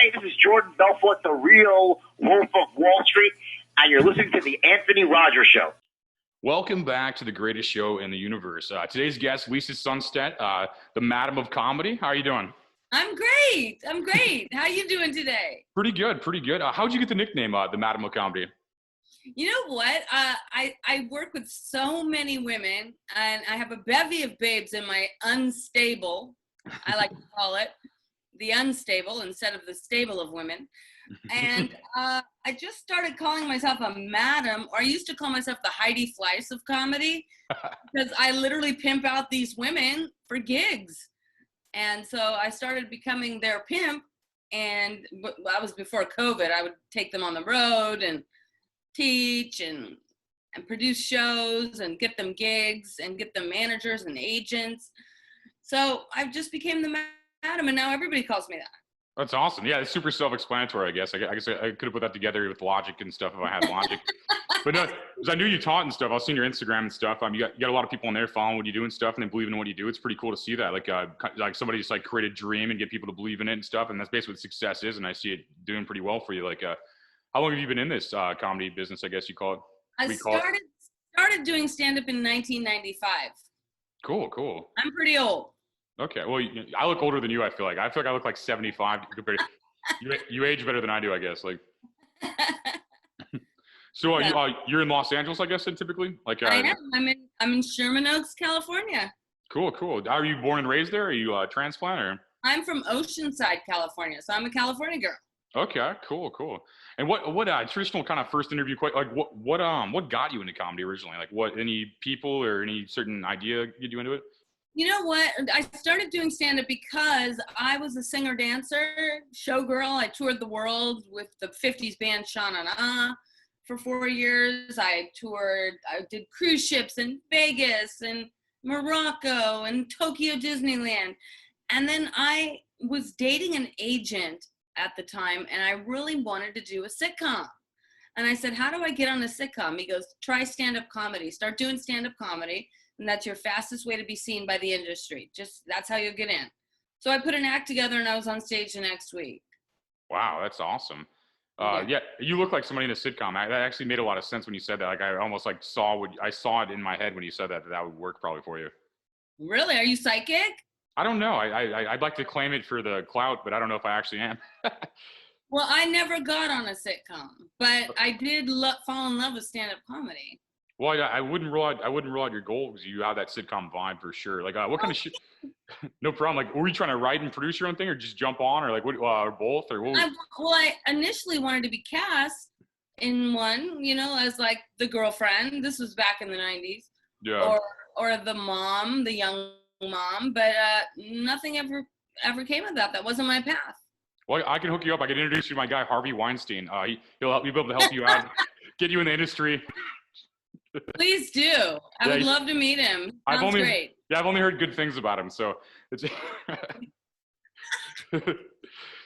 Hey, this is Jordan Belfort, the real Wolf of Wall Street, and you're listening to the Anthony Rogers Show. Welcome back to the greatest show in the universe. Today's guest, Lisa Sundstedt, the Madam of Comedy. How are you doing? I'm great. How you doing today? Pretty good. How'd you get the nickname, the Madam of Comedy? You know what? I work with so many women, and I have a bevy of babes in my unstable, I like to call it, the unstable instead of the stable of women. And I just started calling myself a madam, or I used to call myself the Heidi Fleiss of comedy, because I literally pimp out these women for gigs. And so I started becoming their pimp, and that was before COVID. I would take them on the road and teach and produce shows and get them gigs and get them managers and agents. So I just became the madam, and now everybody calls me that. That's awesome. Yeah, it's super self-explanatory, I guess. I guess I could have put that together with logic and stuff if I had logic. But no, because I knew you taught and stuff. I was seeing your Instagram and stuff. You got a lot of people on there following what you do and stuff, and they believe in what you do. It's pretty cool to see that. Like somebody just like create a dream and get people to believe in it and stuff. And that's basically what success is. And I see it doing pretty well for you. How long have you been in this comedy business, I guess you call it? I started doing stand-up in 1995. Cool. I'm pretty old. Okay, well, I look older than you, I feel like. I feel like I look like 75 compared to, you age better than I do, I guess. So you're in Los Angeles, I guess, then, typically? I am. I'm in Sherman Oaks, California. Cool. Are you born and raised there? Are you transplant or? I'm from Oceanside, California, so I'm a California girl. Okay, cool. And what traditional kind of first interview, what got you into comedy originally? Any people or any certain idea get you into it? You know what? I started doing stand-up because I was a singer-dancer, showgirl. I toured the world with the 50s band Shannon for 4 years. I did cruise ships in Vegas and Morocco and Tokyo Disneyland. And then I was dating an agent at the time, and I really wanted to do a sitcom. And I said, how do I get on a sitcom? He goes, try stand-up comedy. Start doing stand-up comedy. And that's your fastest way to be seen by the industry. That's how you'll get in. So I put an act together, and I was on stage the next week. Wow, that's awesome. Yeah, you look like somebody in a sitcom. That actually made a lot of sense when you said that. I almost saw it in my head when you said that would work probably for you. Really? Are you psychic? I don't know. I'd like to claim it for the clout, but I don't know if I actually am. Well, I never got on a sitcom, but I did fall in love with stand-up comedy. Well, I wouldn't rule out your goal because you have that sitcom vibe for sure. What kind of shit? No problem. Were you trying to write and produce your own thing, or just jump on, or what, or both, or what? I initially wanted to be cast in one, as the girlfriend. This was back in the 90s. Yeah. Or the mom, the young mom, but nothing ever came of that. That wasn't my path. Well, I can hook you up. I can introduce you to my guy Harvey Weinstein. He'll be able to help you out, get you in the industry. Please do. I would love to meet him. Sounds great. Yeah, I've only heard good things about him. So it's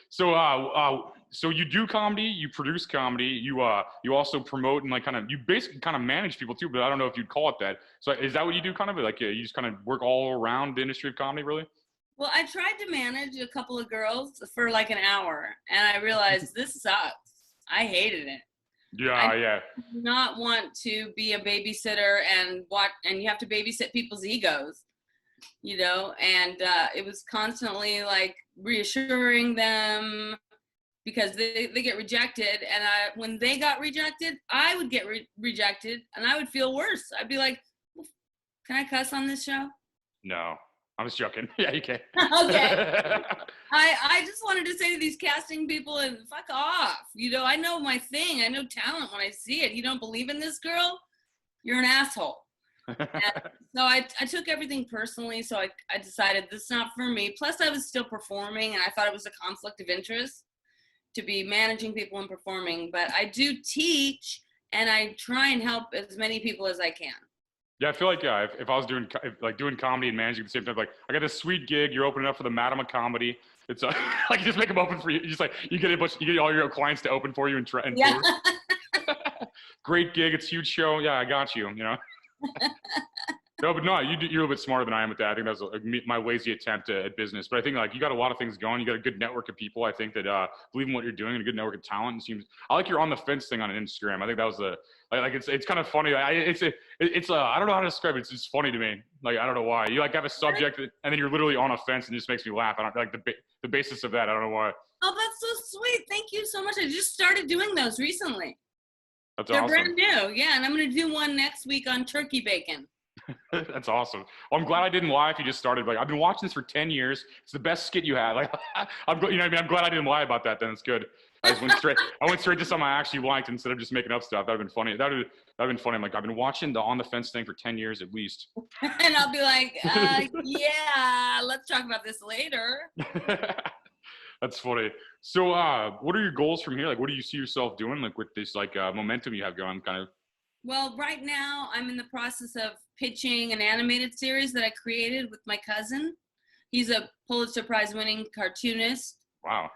so you do comedy, you produce comedy, you also promote and you basically kind of manage people too, but I don't know if you'd call it that. So is that what you do kind of? You just kind of work all around the industry of comedy, really? Well, I tried to manage a couple of girls for an hour, and I realized this sucks. I hated it. Yeah. I do not want to be a babysitter and you have to babysit people's egos, and it was constantly reassuring them because they get rejected. And when they got rejected, I would get rejected, and I would feel worse. I'd be like, can I cuss on this show? No. I'm just joking. Yeah, you can. Okay. I just wanted to say to these casting people, and fuck off. I know my thing. I know talent when I see it. You don't believe in this girl? You're an asshole. And so I took everything personally. So I decided this is not for me. Plus, I was still performing, and I thought it was a conflict of interest to be managing people and performing. But I do teach, and I try and help as many people as I can. Yeah, I feel like if I was doing comedy and managing at the same time, I got this sweet gig. You're opening up for the Madam of Comedy. It's you just make them open for you. You just you get all your clients to open for you and yeah. Great gig. It's a huge show. Yeah, I got you. No, but no, you're a little bit smarter than I am with that. I think that was my lazy attempt at business. But I think like you got a lot of things going. You got a good network of people. I think that believe in what you're doing and a good network of talent. It seems I like your on the fence thing on Instagram. I think that was it's kind of funny. It's I don't know how to describe it. It's just funny to me. Like I don't know why you like have a subject and then you're literally on a fence and it just makes me laugh. I don't like the basis of that. I don't know why. Oh, that's so sweet. Thank you so much. I just started doing those recently. They're awesome. Brand new. Yeah, and I'm going to do one next week on turkey bacon. That's awesome. Well, I'm glad I didn't lie if you just started. Like I've been watching this for 10 years. It's the best skit you had. Like I'm you know what I mean? I'm glad I didn't lie about that. Then it's good. I went straight to something I actually liked instead of just making up stuff. That'd been funny. That'd been funny. I'm like, I've been watching the On the Fence thing for 10 years at least. And I'll be like, yeah, let's talk about this later. That's funny. So what are your goals from here? Like what do you see yourself doing like with this like momentum you have going kind of? Well, right now I'm in the process of pitching an animated series that I created with my cousin. He's a Pulitzer Prize winning cartoonist. Wow.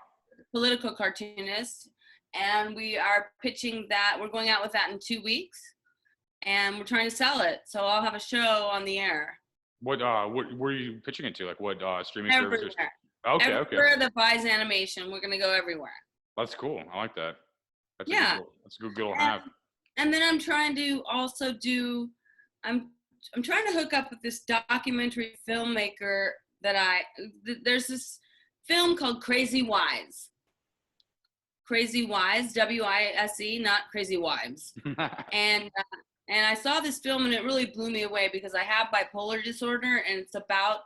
Political cartoonist. And we are pitching that. We're going out with that in 2 weeks. And we're trying to sell it. So I'll have a show on the air. What were you pitching it to? Like what streaming service? Okay. Everywhere that buys animation, we're gonna go everywhere. That's cool. I like that. That's a good goal to have. And then I'm trying to also do, I'm trying to hook up with this documentary filmmaker that there's this film called Crazy Wives. Crazy Wives, W-I-S-E, not Crazy Wives. And I saw this film and it really blew me away because I have bipolar disorder and it's about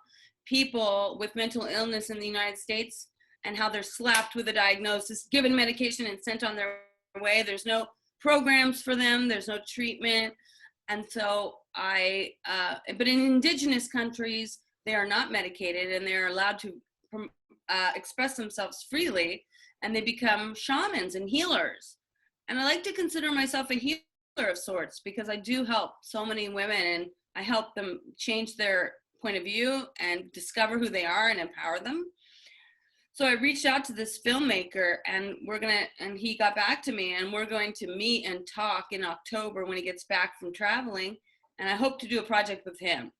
people with mental illness in the United States and how they're slapped with a diagnosis, given medication and sent on their way. There's no programs for them. There's no treatment. And so but in indigenous countries, they are not medicated and they're allowed to express themselves freely and they become shamans and healers. And I like to consider myself a healer of sorts because I do help so many women and I help them change their point of view and discover who they are and empower them. So I reached out to this filmmaker and he got back to me and we're going to meet and talk in October when he gets back from traveling. And I hope to do a project with him.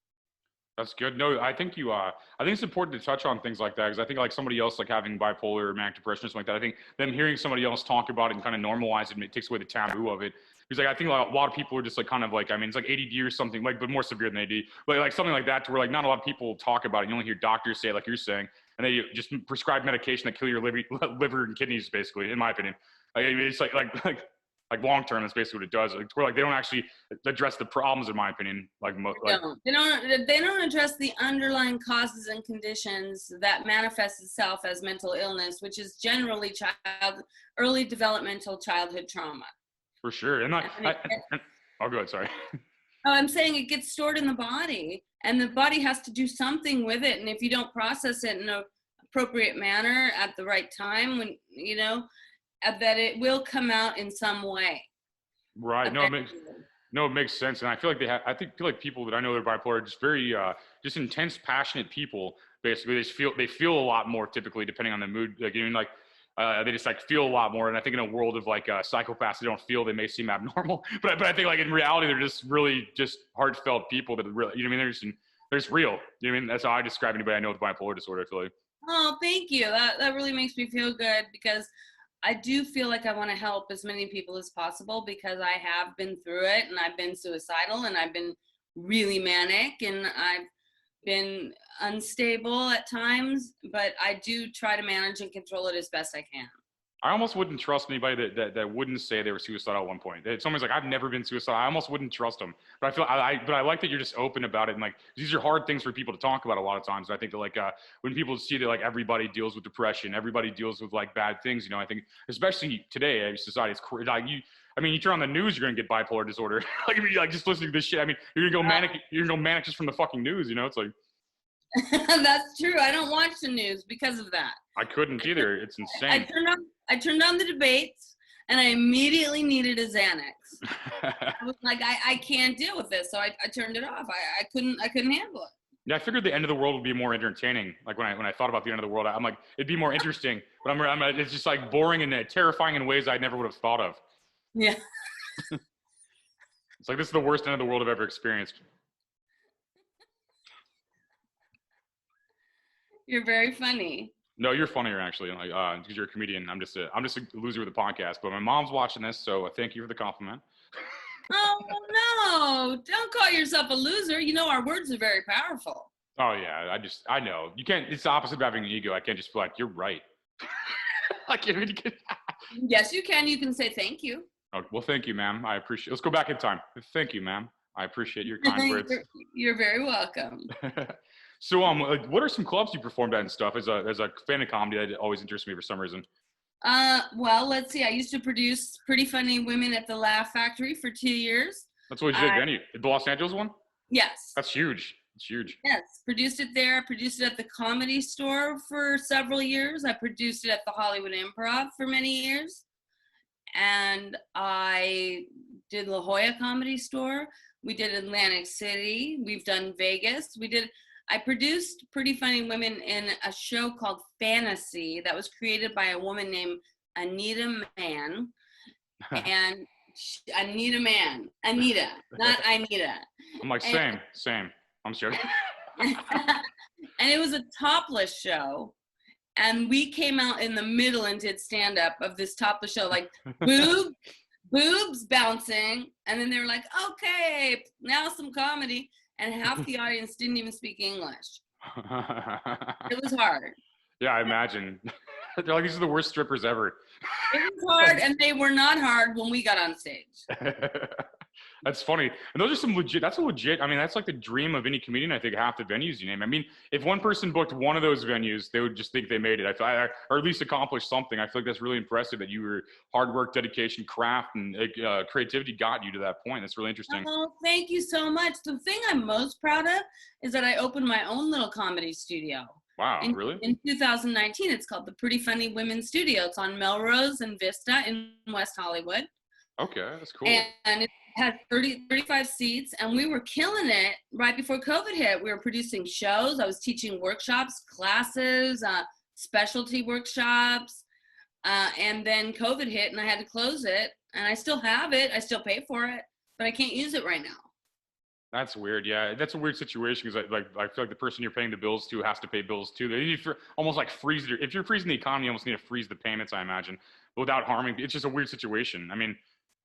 That's good. No, I think it's important to touch on things like that because I think like somebody else like having bipolar or manic depression or something like that, I think them hearing somebody else talk about it and kind of normalize it, it takes away the taboo of it. Because like I think like, a lot of people are just like kind of like, I mean, it's like ADD or something like, but more severe than ADD, but like something like that to where like not a lot of people talk about it. You only hear doctors say it like you're saying, and they just prescribe medication that kill your liver and kidneys, basically, in my opinion. Like, I mean, it's like long term, that's basically what it does. Like, where like they don't actually address the problems, in my opinion. They don't address the underlying causes and conditions that manifest itself as mental illness, which is generally early developmental childhood trauma. For sure, and I'll go ahead. Sorry. Oh, I'm saying it gets stored in the body, and the body has to do something with it. And if you don't process it in an appropriate manner at the right time, when that it will come out in some way. Right. No, it makes sense. And I feel like feel like people that I know that are bipolar are just very, just intense, passionate people. Basically, they feel a lot more typically depending on the mood. Like, they just like feel a lot more. And I think in a world of like psychopaths, they don't feel, they may seem abnormal, but I think like in reality, they're just really just heartfelt people that are really, they're just real. You know what I mean? That's how I describe anybody I know with bipolar disorder, I feel like. Oh, thank you. That really makes me feel good because I do feel like I want to help as many people as possible because I have been through it and I've been suicidal and I've been really manic and I've been unstable at times, but I do try to manage and control it as best I can. I almost wouldn't trust anybody that wouldn't say they were suicidal at one point. If someone's like, I've never been suicidal, I almost wouldn't trust them. But I like that you're just open about it. And like, these are hard things for people to talk about a lot of times. And I think that like, when people see that like everybody deals with depression, everybody deals with like bad things, I think especially today, society is like you turn on the news, you're going to get bipolar disorder. like just listening to this shit. I mean, you're going to go manic just from the fucking news, it's like. That's true. I don't watch the news because of that. I couldn't either. It's insane. I turned on the debates and I immediately needed a Xanax. I was like, I can't deal with this. So I turned it off. I couldn't handle it. Yeah, I figured the end of the world would be more entertaining. Like when I thought about the end of the world, I'm like, it'd be more interesting. But it's just like boring and terrifying in ways I never would have thought of. Yeah. It's like, this is the worst end of the world I've ever experienced. You're very funny. No, you're funnier actually, like because you're a comedian. I'm just a loser with a podcast. But my mom's watching this, so thank you for the compliment. Oh no! Don't call yourself a loser. You know our words are very powerful. Oh yeah, I know you can't. It's the opposite of having an ego. I can't just feel like you're right. Like, you can. Yes, you can. You can say thank you. Oh, well, thank you, ma'am. I appreciate. Let's go back in time. Thank you, ma'am. I appreciate your kind words. You're very welcome. So, what are some clubs you performed at and stuff? As a fan of comedy, that always interests me for some reason. Well, let's see. I used to produce Pretty Funny Women at the Laugh Factory for 2 years. That's what you did, venue. The Los Angeles one? Yes. That's huge. It's huge. Yes. Produced it there. I produced it at the Comedy Store for several years. I produced it at the Hollywood Improv for many years. And I did La Jolla Comedy Store. We did Atlantic City. We've done Vegas. I produced Pretty Funny Women in a show called Fantasy that was created by a woman named Anita Mann. And Anita, not Anita. I'm like, same. I'm joking. And it was a topless show. And we came out in the middle and did stand-up of this topless show, like boobs bouncing. And then they were like, okay, now some comedy. And half the audience didn't even speak English. It was hard. Yeah, I imagine. They're like, these are the worst strippers ever. It was hard, and they were not hard when we got on stage. That's funny. And those are some legit, that's like the dream of any comedian, I think, half the venues you name. I mean, if one person booked one of those venues, they would just think they made it. Or at least accomplished something. I feel like that's really impressive that you were hard work, dedication, craft, and creativity got you to that point. That's really interesting. Oh, thank you so much. The thing I'm most proud of is that I opened my own little comedy studio. Wow, really? In 2019, it's called the Pretty Funny Women Studio. It's on Melrose and Vista in West Hollywood. Okay, that's cool. And it had 35 seats, and we were killing it right before COVID hit. We were producing shows. I was teaching workshops, classes, specialty workshops, and then COVID hit, and I had to close it. And I still have it. I still pay for it, but I can't use it right now. That's weird. Yeah, that's a weird situation because I feel like the person you're paying the bills to has to pay bills too. They need to almost like freeze it. If you're freezing the economy, you almost need to freeze the payments, I imagine, but without harming. It's just a weird situation. I mean,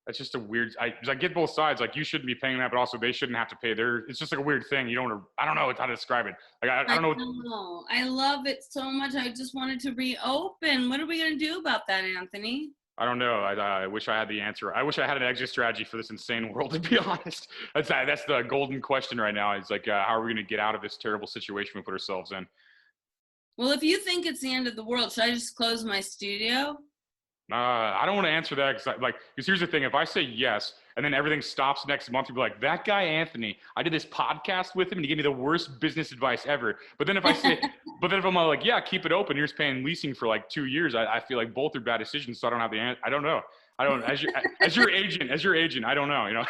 that's just a weird. I get both sides. Like, you shouldn't be paying that, but also they shouldn't have to pay their. It's just like a weird thing. You don't want to. I don't know how to describe it. Like, I don't know. I love it so much. I just wanted to reopen. What are we gonna do about that, Anthony? I don't know. I wish I had the answer. I wish I had an exit strategy for this insane world, to be honest. That's the golden question right now. It's like, how are we going to get out of this terrible situation we put ourselves in? Well, if you think it's the end of the world, should I just close my studio? I don't want to answer that because here's the thing. If I say yes and then everything stops next month, you'll be like, that guy, Anthony, I did this podcast with him and he gave me the worst business advice ever. But then if I'm like, yeah, keep it open, you're just paying leasing for like 2 years, I feel like both are bad decisions. So I don't have the answer. I don't know. As your agent, I don't know, you know?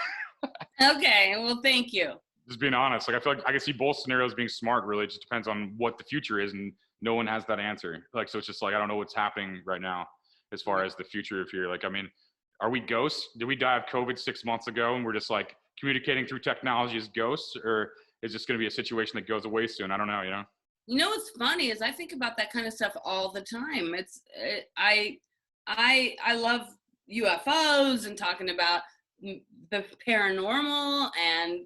Okay. Well, thank you. Just being honest. Like, I feel like I can see both scenarios being smart, really. It just depends on what the future is. And no one has that answer. Like, so it's just like, I don't know what's happening right now as far as the future of here. Like, I mean, are we ghosts? Did we die of COVID 6 months ago and we're just like communicating through technology as ghosts? Or is this going to be a situation that goes away soon? I don't know, you know? You know what's funny is I think about that kind of stuff all the time. I love UFOs and talking about the paranormal and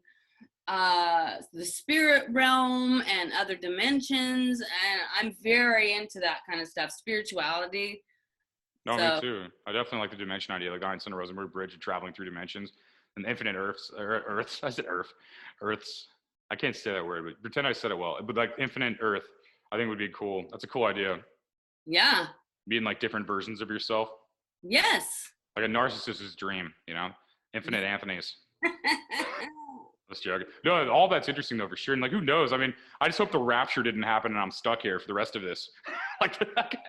the spirit realm and other dimensions. And I'm very into that kind of stuff, spirituality. No, me too. I definitely like the dimension idea, like on Center Rosenberg Bridge and traveling through dimensions and infinite Earths. I said Earths. I can't say that word, but pretend I said it well. But like infinite Earth, I think would be cool. That's a cool idea. Yeah. Being like different versions of yourself. Yes. Like a narcissist's dream, you know? Infinite Anthony's. Let's joke. No, all that's interesting though, for sure. And like, who knows? I mean, I just hope the rapture didn't happen and I'm stuck here for the rest of this. Like,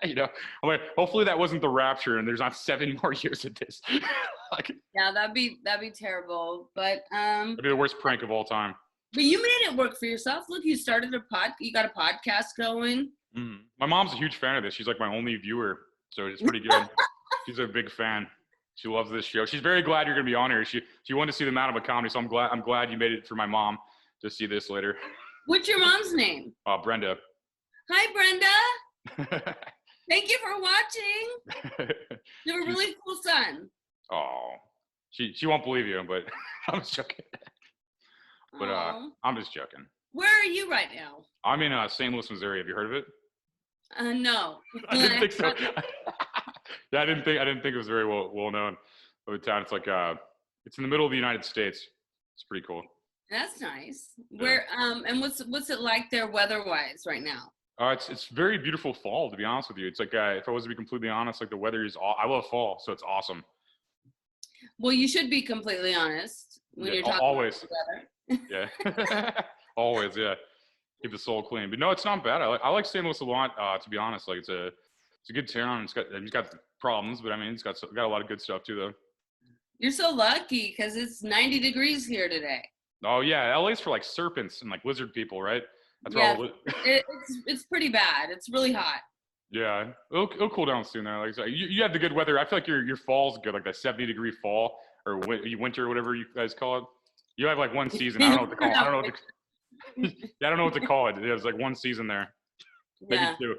you know, I'm like, hopefully that wasn't the rapture and there's not 7 more years of this. Like, yeah, that'd be terrible. But that'd be the worst prank of all time. But you made it work for yourself. Look, you started you got a podcast going. Mm-hmm. My mom's a huge fan of this. She's like my only viewer, so it's pretty good. She's a big fan. She loves this show. She's very glad you're gonna be on here. She wanted to see the amount of a comedy, so I'm glad you made it for my mom to see this later. What's your mom's name? Brenda. Hi, Brenda. Thank you for watching. You have a really cool son. Oh, she won't believe you, but I'm just joking. But I'm just joking. Where are you right now? I'm in St. Louis, Missouri. Have you heard of it? No. I didn't think so. Yeah, I didn't think it was very well known of a town. It's like it's in the middle of the United States. It's pretty cool. That's nice. Yeah. Where and what's it like there weather-wise right now? It's very beautiful fall, to be honest with you. It's like if I was to be completely honest, like the weather is I love fall, so it's awesome. Well, you should be completely honest when you're talking always. about the weather. Yeah. Always, yeah. Keep the soul clean. But no, it's not bad. I like St. Louis a lot, to be honest. It's a good town. It's got problems, but I mean, it's got a lot of good stuff too, though. You're so lucky because it's 90 degrees here today. Oh yeah, LA's for like serpents and like lizard people, right? That's it's pretty bad. It's really hot. Yeah, it'll cool down soon though. Like you have the good weather. I feel like your fall's good, like that 70-degree fall or winter or whatever you guys call it. You have like one season. I don't know what to call it. I don't know what to call it. There's like one season there. Maybe two.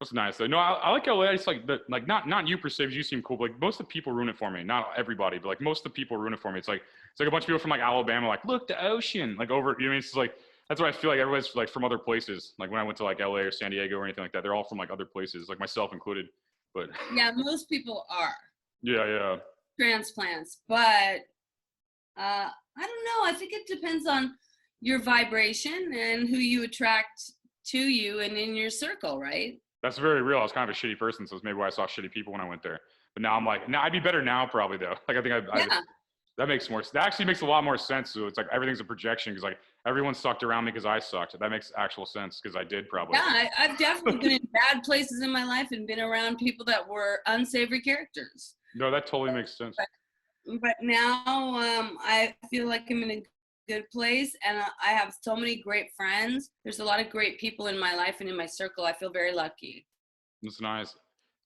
That's nice though. No, I like LA. It's like not you per se. You seem cool. But like most of the people ruin it for me. Not everybody, but like most of the people ruin it for me. It's like a bunch of people from like Alabama. Like look, the ocean. Like over. You know what I mean? It's like that's what I feel like. Everybody's like from other places. Like when I went to like LA or San Diego or anything like that, they're all from like other places, like myself included. But yeah, most people are. Yeah. Transplants, but I don't know. I think it depends on your vibration and who you attract to you and in your circle, right? That's very real. I was kind of a shitty person, so it's maybe why I saw shitty people when I went there. But now I'm like, I'd be better now probably though. Like I think that actually makes a lot more sense. So it's like everything's a projection because like everyone sucked around me because I sucked. That makes actual sense because I did probably. Yeah, I've definitely been in bad places in my life and been around people that were unsavory characters. No, that totally makes sense. But now I feel like I'm in a good place and I have so many great friends. There's a lot of great people in my life and in my circle. I feel very lucky. That's nice.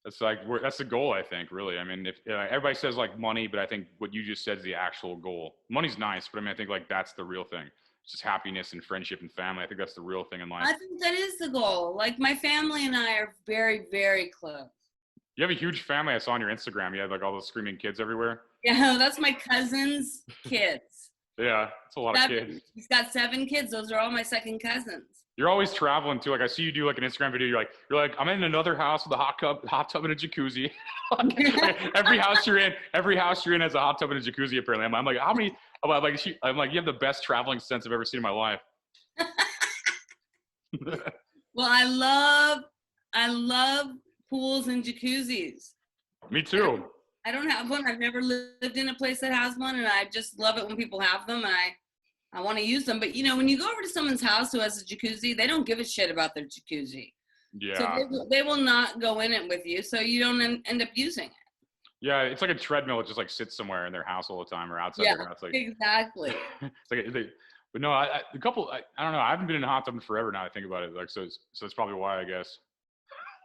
That's the goal, I think, really. I mean, if everybody says like money, but I think what you just said is the actual goal. Money's nice, but I mean, I think like that's the real thing. It's just happiness and friendship and family. I think that's the real thing in life. I think that is the goal. Like my family and I are very, very close. You have a huge family. I saw on your Instagram. You have like all those screaming kids everywhere. Yeah, that's my cousin's kids. Yeah, it's a lot of kids. He's got 7 kids. Those are all my second cousins. You're always traveling too. Like I see you do like an Instagram video. You're like, I'm in another house with a hot tub and a jacuzzi. every house you're in has a hot tub and a jacuzzi. Apparently, I'm like, how many? I'm like, you have the best traveling sense I've ever seen in my life. Well, I love pools and jacuzzis. Me too. I don't have one. I've never lived in a place that has one, and I just love it when people have them, and I want to use them. But, you know, when you go over to someone's house who has a jacuzzi, they don't give a shit about their jacuzzi. Yeah. So they will not go in it with you, so you don't end up using it. Yeah, it's like a treadmill. It just like sits somewhere in their house all the time or outside their house. Like, exactly. It's like but no, I don't know. I haven't been in a hot tub in forever now. I think about it. Like, so it's probably why, I guess.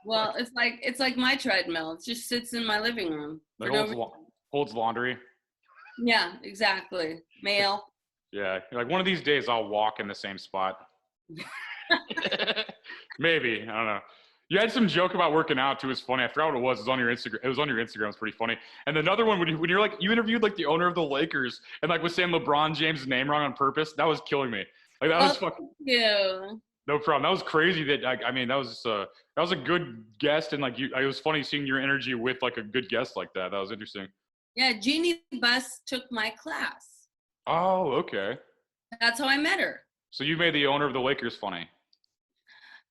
Well, it's like my treadmill. It just sits in my living room. Like holds laundry. Yeah, exactly. Mail. Yeah, like one of these days I'll walk in the same spot. Maybe, I don't know. You had some joke about working out too. It was funny. I forgot what it was. It was on your Instagram. It was on your Instagram. It's pretty funny. And another one when you're like you interviewed like the owner of the Lakers and like was saying LeBron James' name wrong on purpose. That was killing me. Like that was fucking. Thank you. No problem. That was crazy. I mean, that was a good guest, and like it was funny seeing your energy with like a good guest like that. That was interesting. Yeah, Jeannie Buss took my class. Oh, okay. That's how I met her. So you made the owner of the Lakers funny.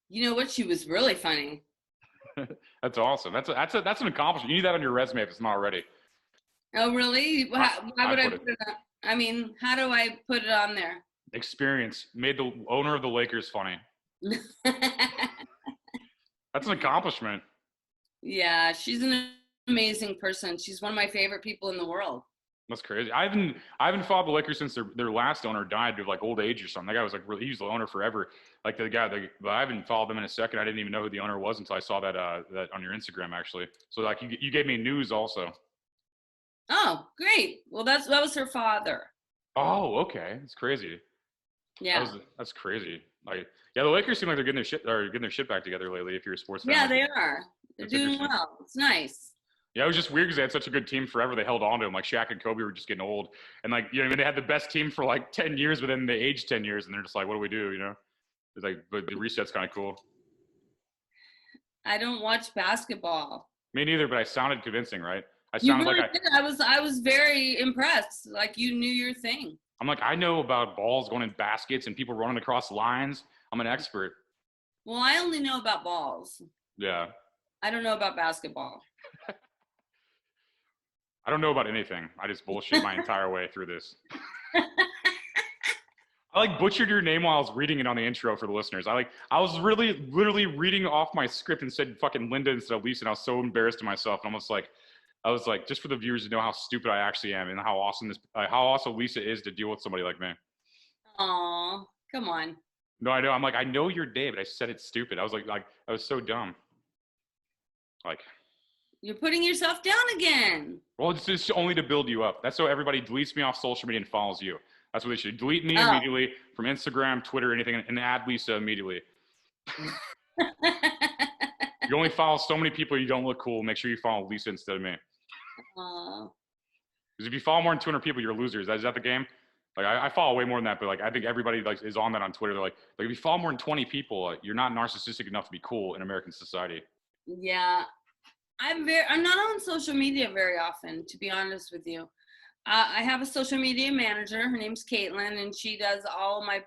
You know what? She was really funny. That's awesome. That's an accomplishment. You need that on your resume if it's not already. Oh, really? Why would I put it on? I mean, how do I put it on there? Experience made the owner of the Lakers funny. That's an accomplishment. Yeah, she's an amazing person. She's one of my favorite people in the world. That's crazy. I haven't followed the Lakers since their last owner died of like old age or something. That guy was like he was the owner forever. Like but I haven't followed them in a second. I didn't even know who the owner was until I saw that on your Instagram actually. So like you gave me news also. Oh, great. Well, that was her father. Oh, okay. It's crazy. Yeah. That's crazy. Like, yeah, the Lakers seem like they're getting their shit back together lately. If you're a sports fan, Yeah, they are. They're That's doing interesting. well. It's nice. Yeah, it was just weird because they had such a good team forever. They held on to them. Like Shaq and Kobe were just getting old, and like they had the best team for like 10 years, but then they aged 10 years, and they're just like, what do we do? It's like, but the reset's kind of cool. I don't watch basketball. Me neither, but I sounded convincing, right? I You sounded really like did. I was very impressed. Like you knew your thing. I'm like, I know about balls going in baskets and people running across lines. I'm an expert. Well, I only know about balls. Yeah. I don't know about basketball. I don't know about anything. I just bullshit my entire way through this. I like butchered your name while I was reading it on the intro for the listeners. I was really literally reading off my script and said fucking Linda instead of Lisa, and I was so embarrassed of myself. And I was like, just for the viewers to know how stupid I actually am and how awesome Lisa is to deal with somebody like me. Aw, come on. No, I know. I'm like, I know you're David. I said it's stupid. I was like I was so dumb. Like, you're putting yourself down again. well, it's just only to build you up. That's so everybody deletes me off social media and follows you. That's what they should. Delete me immediately from Instagram, Twitter, anything, and add Lisa immediately. You only follow so many people. You don't look cool. Make sure you follow Lisa instead of me. Because if you follow more than 200 people, you're losers. Is that the game? Like I follow way more than that, but like I think everybody like is on that on Twitter. They're like if you follow more than 20 people, you're not narcissistic enough to be cool in American society. Yeah, I'm not on social media very often, to be honest with you. I have a social media manager. Her name's Caitlin, and she does all my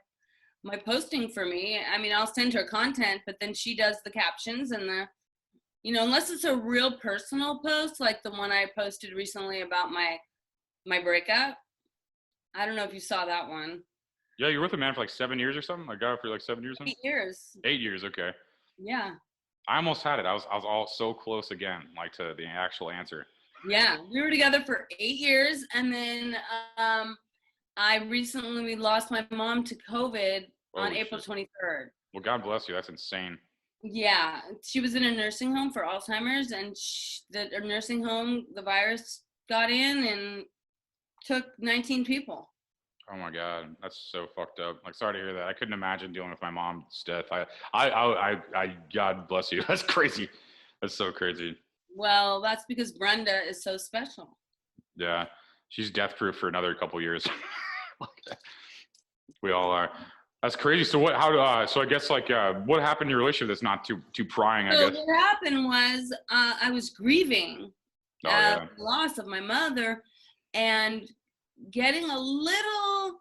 posting for me. I mean, I'll send her content, but then she does the captions and unless it's a real personal post, like the one I posted recently about my breakup. I don't know if you saw that one. Yeah, you were with a man for like 7 years or something? I got it for like 7 years or something? 8 years. 8 years, okay. Yeah. I almost had it. I was all so close again, like to the actual answer. Yeah, we were together for 8 years, and then I recently lost my mom to COVID on April 23rd. Well, God bless you. That's insane. Yeah, she was in a nursing home for Alzheimer's, and the nursing home, the virus got in and took 19 people. Oh my God, that's so fucked up. Like, sorry to hear that. I couldn't imagine dealing with my mom's death. I God bless you. That's crazy. That's so crazy. Well, that's because Brenda is so special. Yeah, she's death proof for another couple years. We all are. That's crazy. So what? So I guess like, what happened in your relationship that's not too prying? I guess. What happened was I was grieving the loss of my mother, and getting a little,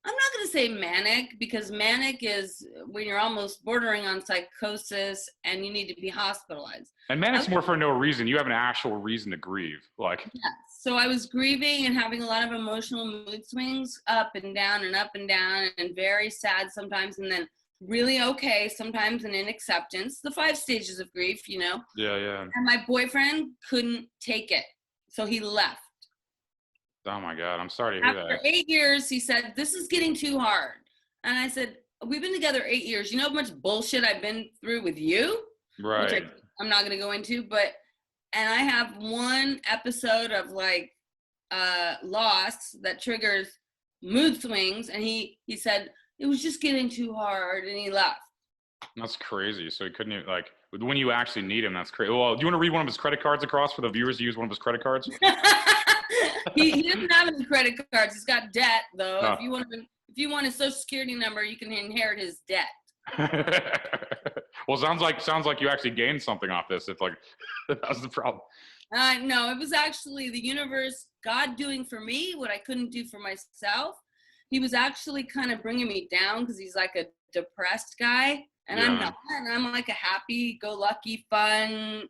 I'm not going to say manic, because manic is when you're almost bordering on psychosis and you need to be hospitalized. And manic's more for no reason. You have an actual reason to grieve. Like, yes. So I was grieving and having a lot of emotional mood swings, up and down and very sad sometimes, and then really okay sometimes, and in acceptance, the 5 stages of grief, Yeah. And my boyfriend couldn't take it, so he left. Oh my God, I'm sorry to hear that. After 8 years, he said, this is getting too hard. And I said, we've been together 8 years. You know how much bullshit I've been through with you? Right. Which I'm not going to go into, and I have one episode of like loss that triggers mood swings. And he said, it was just getting too hard, and he left. That's crazy. So he couldn't even, like, when you actually need him, that's crazy. Well, do you want to read one of his credit cards across for the viewers to use one of his credit cards? He doesn't have any credit cards. He's got debt, though. Oh. If you want his social security number, you can inherit his debt. Well, sounds like you actually gained something off this. If like that was the problem. No, it was actually the universe, God doing for me what I couldn't do for myself. He was actually kind of bringing me down because he's like a depressed guy, and I'm not. And I'm like a happy-go-lucky, fun,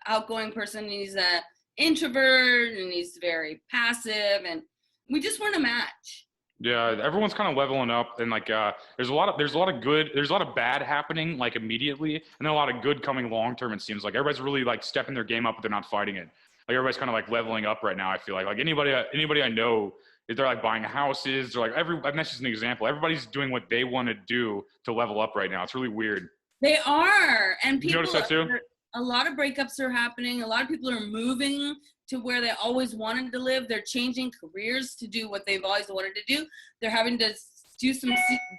outgoing person. He's a introvert, and he's very passive, and we just weren't a match. Yeah, everyone's kind of leveling up, and like there's a lot of bad happening like immediately, and then a lot of good coming long term. It seems like everybody's really like stepping their game up, but they're not fighting it. Like everybody's kind of like leveling up right now. I feel like anybody I know, if they're like buying houses, or like that's just an example. Everybody's doing what they want to do to level up right now. It's really weird. They are, and people. You notice that too? A lot of breakups are happening. A lot of people are moving to where they always wanted to live. They're changing careers to do what they've always wanted to do. They're having to do some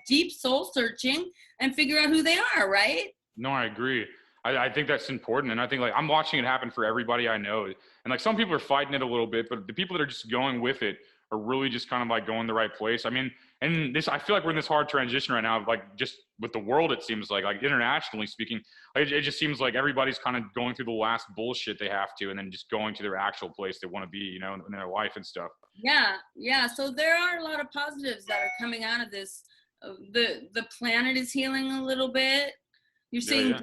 deep soul searching and figure out who they are, right? No, I agree. I think that's important. And I think like I'm watching it happen for everybody I know. And like some people are fighting it a little bit, but the people that are just going with it are really just kind of like going the right place. I mean, and I feel like we're in this hard transition right now, like just with the world, it seems like internationally speaking, it just seems like everybody's kind of going through the last bullshit they have to, and then just going to their actual place they want to be, you know, in their life and stuff. Yeah. So there are a lot of positives that are coming out of this. The planet is healing a little bit. You're seeing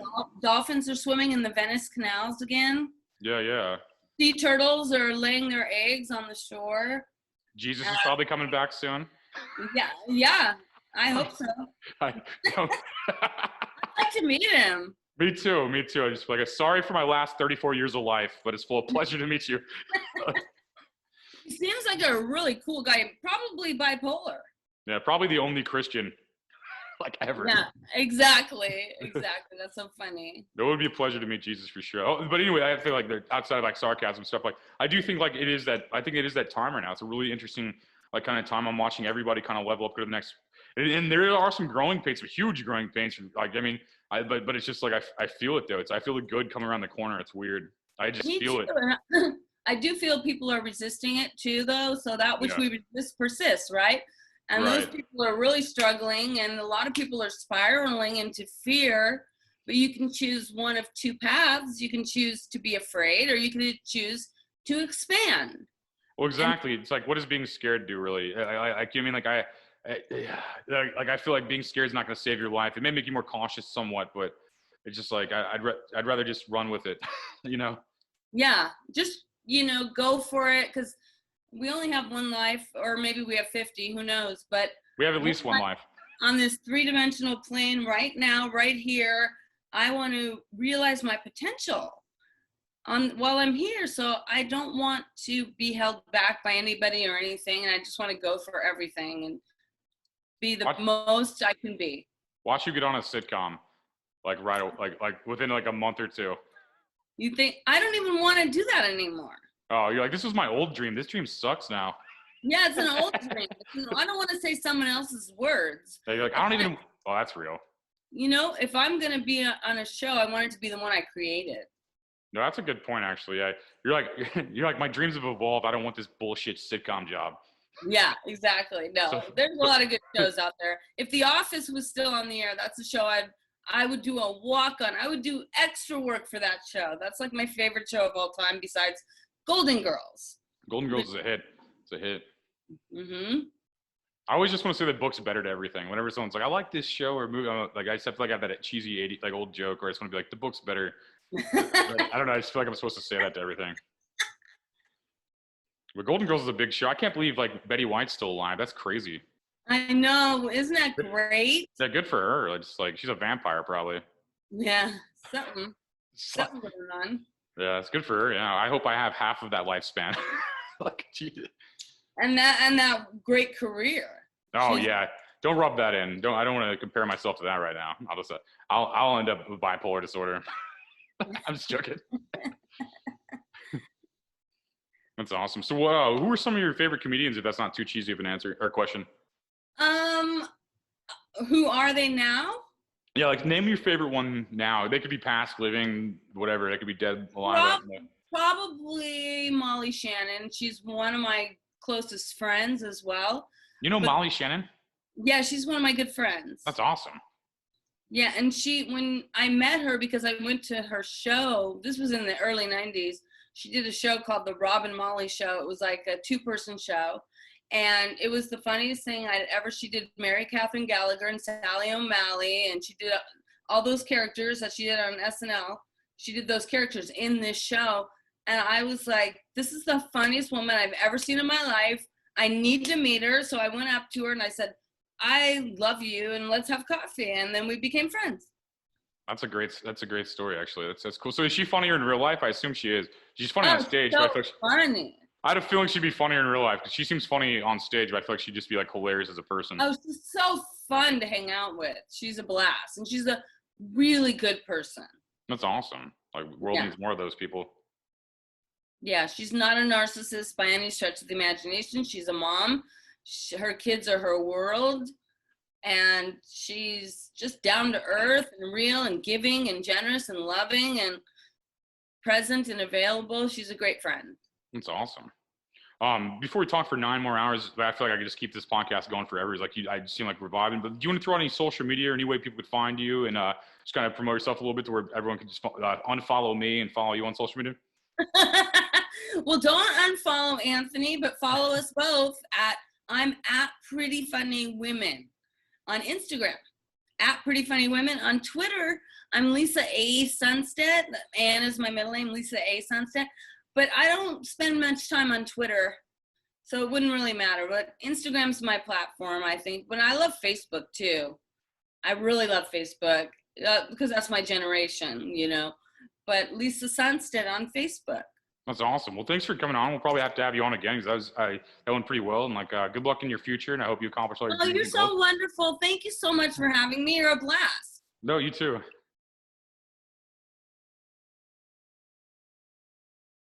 dolphins are swimming in the Venice canals again. Yeah. Sea turtles are laying their eggs on the shore. Jesus is probably coming back soon. Yeah. I hope so. I'd like to meet him. Me too. I just like, sorry for my last 34 years of life, but it's full of pleasure to meet you. He seems like a really cool guy, probably bipolar. Yeah, probably the only Christian like ever. Yeah, exactly. That's so funny. It would be a pleasure to meet Jesus for sure. Oh, but anyway, I feel like outside of like sarcasm stuff, like I do think like it is that time right now. It's a really interesting like kind of time. I'm watching everybody kind of level up to the next, and there are some growing pains, some huge growing pains. Like I mean, but it's just like I feel it though. I feel the good coming around the corner. It's weird. I just feel it. I do feel people are resisting it too, though. So that which we resist persists, right? And those people are really struggling, and a lot of people are spiraling into fear. But you can choose one of two paths. You can choose to be afraid, or you can choose to expand. Well, exactly. It's like, what does being scared do, really? I mean, like I feel like being scared is not going to save your life. It may make you more cautious somewhat, but it's just like I'd rather just run with it, you know? Yeah, just go for it, because we only have one life, or maybe we have 50, who knows, but we have at least one life on this three-dimensional plane right now, right here. I want to realize my potential while I'm here. So I don't want to be held back by anybody or anything, and I just want to go for everything and be the most I can be. Watch you get on a sitcom like within like a month or two. You think I don't even want to do that anymore? Oh, you're like, this was my old dream. This dream sucks now. Yeah, it's an old dream. I don't want to say someone else's words. Yeah, you're like, I don't even. Oh, that's real. If I'm gonna be on a show, I want it to be the one I created. No, that's a good point, actually. Yeah, you're like, my dreams have evolved. I don't want this bullshit sitcom job. Yeah, exactly. No, there's a lot of good shows out there. If The Office was still on the air, that's a show I would do a walk on. I would do extra work for that show. That's like my favorite show of all time, besides Golden Girls. Golden Girls is a hit. It's a hit. Mm-hmm. I always just want to say the book's better to everything. Whenever someone's like, I like this show or movie, like I just feel like I have that cheesy 80 like old joke, or I just want to be like, the book's better. I don't know. I just feel like I'm supposed to say that to everything. But Golden Girls is a big show. I can't believe like Betty White's still alive. That's crazy. I know. Isn't that great? Yeah, good for her. It's like she's a vampire probably. Yeah, something going on. Yeah, it's good for her. Yeah, I hope I have half of that lifespan. Like, Jesus. And that great career. Oh yeah, don't rub that in. I don't want to compare myself to that right now. I'll end up with bipolar disorder. I'm just joking. That's awesome. So, who are some of your favorite comedians? If that's not too cheesy of an answer or question. Who are they now? Yeah, like name your favorite one now. They could be past, living, whatever. They could be dead, alive. Probably Molly Shannon. She's one of my closest friends as well. You know Molly Shannon? Yeah, she's one of my good friends. That's awesome. Yeah, and when I met her, because I went to her show, this was in the early 90s, she did a show called The Rob and Molly Show. It was like a 2-person show. And it was the funniest thing she did Mary Catherine Gallagher and Sally O'Malley, and she did all those characters that she did on SNL. She did those characters in this show. And I was like, this is the funniest woman I've ever seen in my life. I need to meet her. So I went up to her and I said, I love you and let's have coffee. And then we became friends. That's a great story, actually. That's cool. So is she funnier in real life? I assume she is. She's funny on stage. So but funny. I had a feeling she'd be funnier in real life because she seems funny on stage, but I feel like she'd just be like hilarious as a person. Oh, she's so fun to hang out with. She's a blast, and she's a really good person. That's awesome. Like, the world needs more of those people. Yeah, she's not a narcissist by any stretch of the imagination. She's a mom. Her kids are her world. And she's just down to earth and real and giving and generous and loving and present and available. She's a great friend. That's awesome. Before we talk for 9 more hours, I feel like I could just keep this podcast going forever. It's like I just seem like we're vibing. But do you want to throw out any social media or any way people could find you and just kind of promote yourself a little bit to where everyone can just unfollow me and follow you on social media? Well, don't unfollow Anthony, but follow us both I'm at Pretty Funny Women on Instagram, at Pretty Funny Women. On Twitter, I'm Lisa A. Sundstedt. Ann is my middle name, Lisa A. Sundstedt. But I don't spend much time on Twitter, so it wouldn't really matter. But Instagram's my platform, I think. But I love Facebook, too. I really love Facebook because that's my generation, you know. But Lisa Sundstedt on Facebook. That's awesome. Well, thanks for coming on. We'll probably have to have you on again because that went pretty well. And like, good luck in your future, and I hope you accomplish all your dreams. Oh, you're so wonderful. Thank you so much for having me. You're a blast. No, you too.